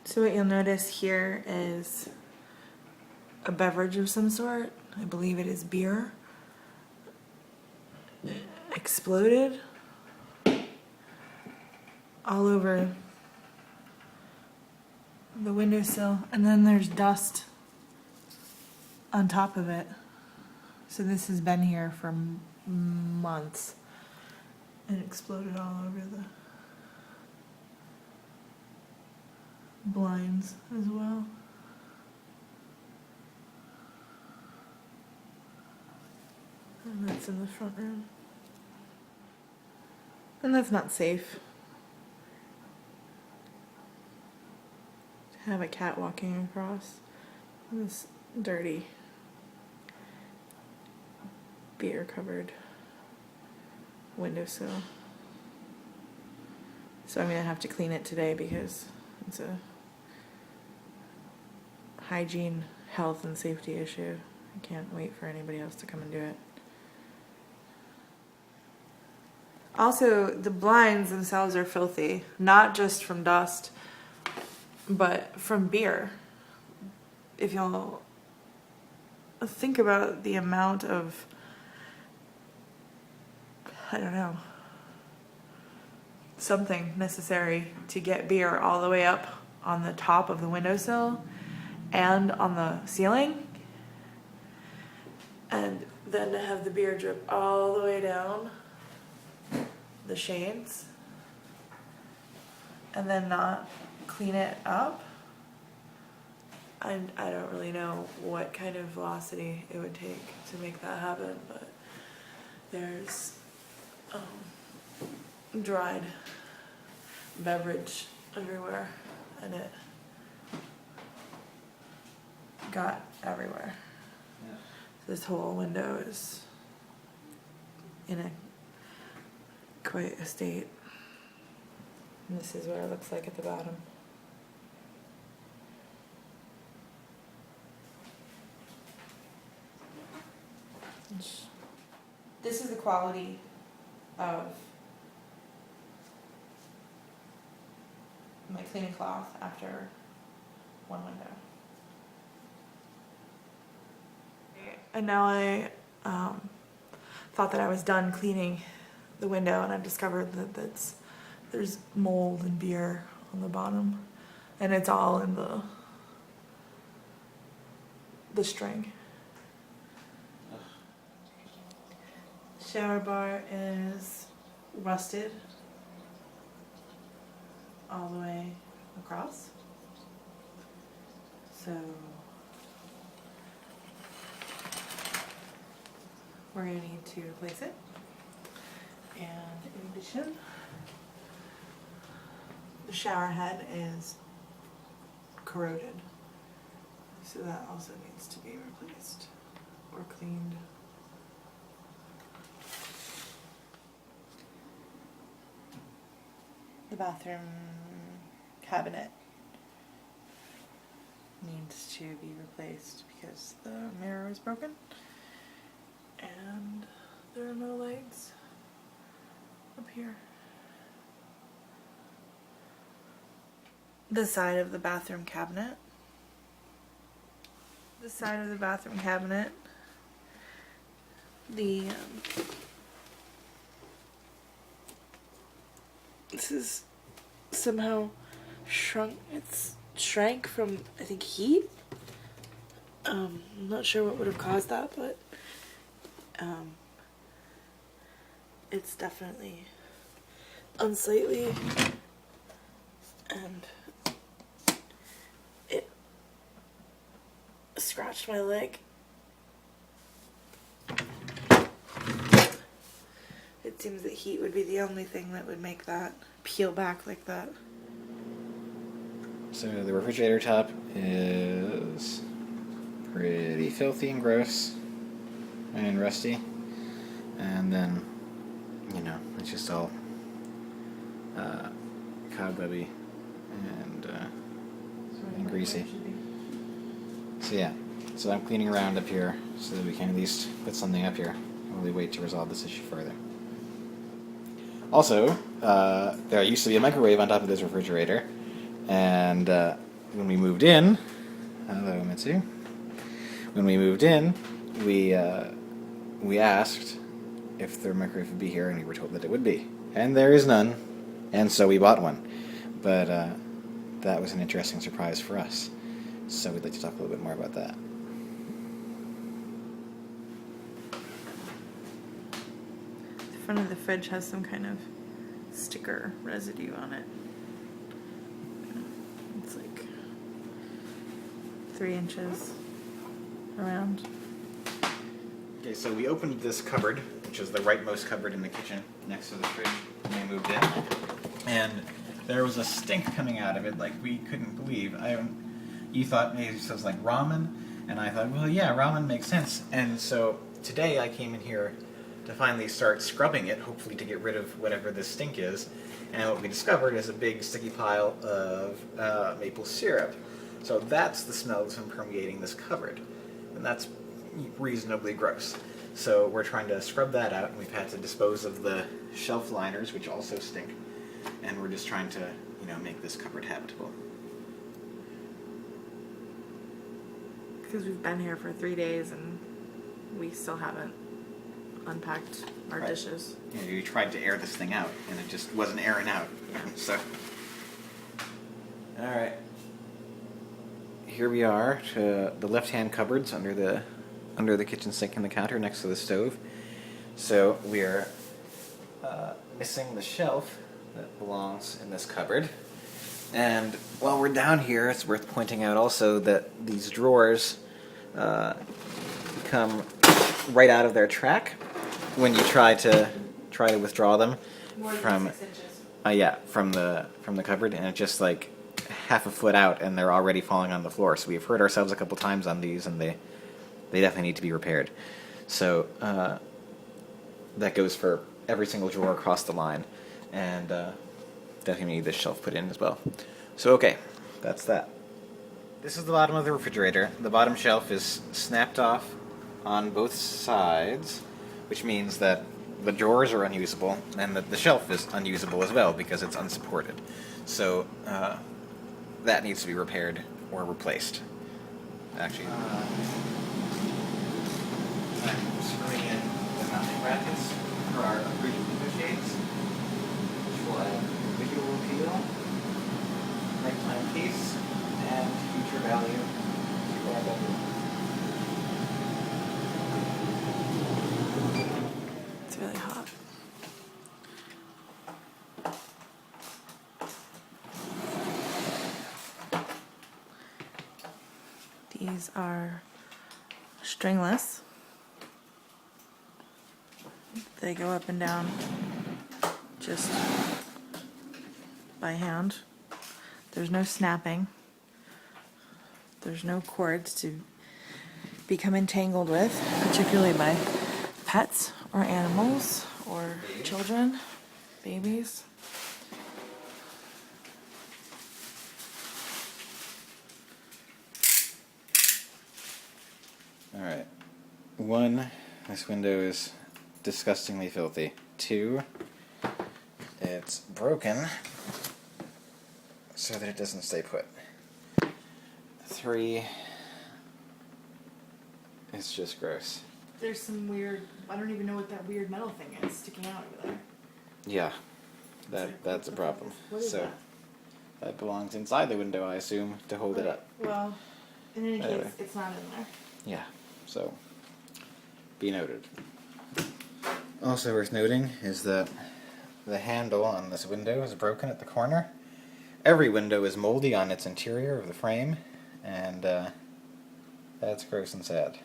So what you'll notice here is a beverage of some sort. I believe it is beer. Exploded all over the windowsill, and then there's dust on top of it. So this has been here for months and exploded all over the blinds as well. And that's in the front room. And that's not safe. To have a cat walking across this dirty, beer covered windowsill. So I'm gonna have to clean it today because it's a hygiene, health, and safety issue. I can't wait for anybody else to come and do it. Also, the blinds themselves are filthy, not just from dust, but from beer. If you'll think about the amount of, I don't know, something necessary to get beer all the way up on the top of the windowsill and on the ceiling, and then to have the beer drip all the way down the shades and then not clean it up. I don't really know what kind of velocity it would take to make that happen, but there's dried beverage everywhere, and it got everywhere. Yeah. This whole window is in a quite a state. And this is what it looks like at the bottom. This is the quality of my cleaning cloth after one window. And now I thought that I was done cleaning the window, and I've discovered that there's mold and beer on the bottom, and it's all in the string. Shower bar is rusted all the way across, so we're going to need to replace it. And in addition, the shower head is corroded, so that also needs to be replaced or cleaned. The bathroom cabinet needs to be replaced because the mirror is broken and there are no legs up here. The side of the bathroom cabinet. The side of the bathroom cabinet. This is somehow shrunk. It's shrank from, I think, heat. I'm not sure what would have caused that, but it's definitely unsightly, and it scratched my leg. It seems that heat would be the only thing that would make that peel back like that. So the refrigerator top is pretty filthy and gross and rusty, and then, you know, it's just all cobwebby and greasy. So yeah, so I'm cleaning around up here so that we can at least put something up here while we wait to resolve this issue further. Also, there used to be a microwave on top of this refrigerator, and when we moved in, hello Mitsu. When we moved in, we asked if the microwave would be here, and we were told that it would be. And there is none, and so we bought one. But that was an interesting surprise for us. So we'd like to talk a little bit more about that. The front of the fridge has some kind of sticker residue on it. It's like 3 inches around. Okay, so we opened this cupboard, which is the rightmost cupboard in the kitchen next to the fridge when we moved in. And there was a stink coming out of it like we couldn't believe. You thought maybe it was like ramen, and I thought, well, yeah, ramen makes sense. And so today I came in here to finally start scrubbing it, hopefully to get rid of whatever this stink is. And what we discovered is a big sticky pile of maple syrup. So that's the smell that's been permeating this cupboard. And that's reasonably gross. So we're trying to scrub that out, and we've had to dispose of the shelf liners, which also stink. And we're just trying to, make this cupboard habitable. Because we've been here for 3 days and we still haven't unpacked our dishes. Yeah, we tried to air this thing out, and it just wasn't airing out. So, all right. Here we are to the left-hand cupboards under the kitchen sink and the counter next to the stove. So we're missing the shelf that belongs in this cupboard. And while we're down here, it's worth pointing out also that these drawers come right out of their track when you try to withdraw them from 6 inches. from the cupboard, and it's just like half a foot out, and they're already falling on the floor. So we've hurt ourselves a couple times on these, and they definitely need to be repaired. So that goes for every single drawer across the line, and definitely need this shelf put in as well. So okay, that's that. This is the bottom of the refrigerator. The bottom shelf is snapped off on both sides, which means that the drawers are unusable, and that the shelf is unusable as well because it's unsupported. So that needs to be repaired or replaced. Actually, I'm screwing in the mounting brackets for our upgraded window shades, which will add visual appeal, nighttime peace, and future value to our bedroom. It's really hot. These are stringless. They go up and down just by hand. There's no snapping. There's no cords to become entangled with, particularly by pets or animals or children, babies. Alright. 1, this window is disgustingly filthy. 2, it's broken so that it doesn't stay put. 3, it's just gross. There's some weird, I don't even know what that weird metal thing is sticking out over there. Yeah, that's a problem. What is so that belongs inside the window, I assume, to hold it up. Well, in any Anyway. case, it's not in there. Yeah, so be noted. Also worth noting is that the handle on this window is broken at the corner. Every window is moldy on its interior of the frame, and that's gross and sad.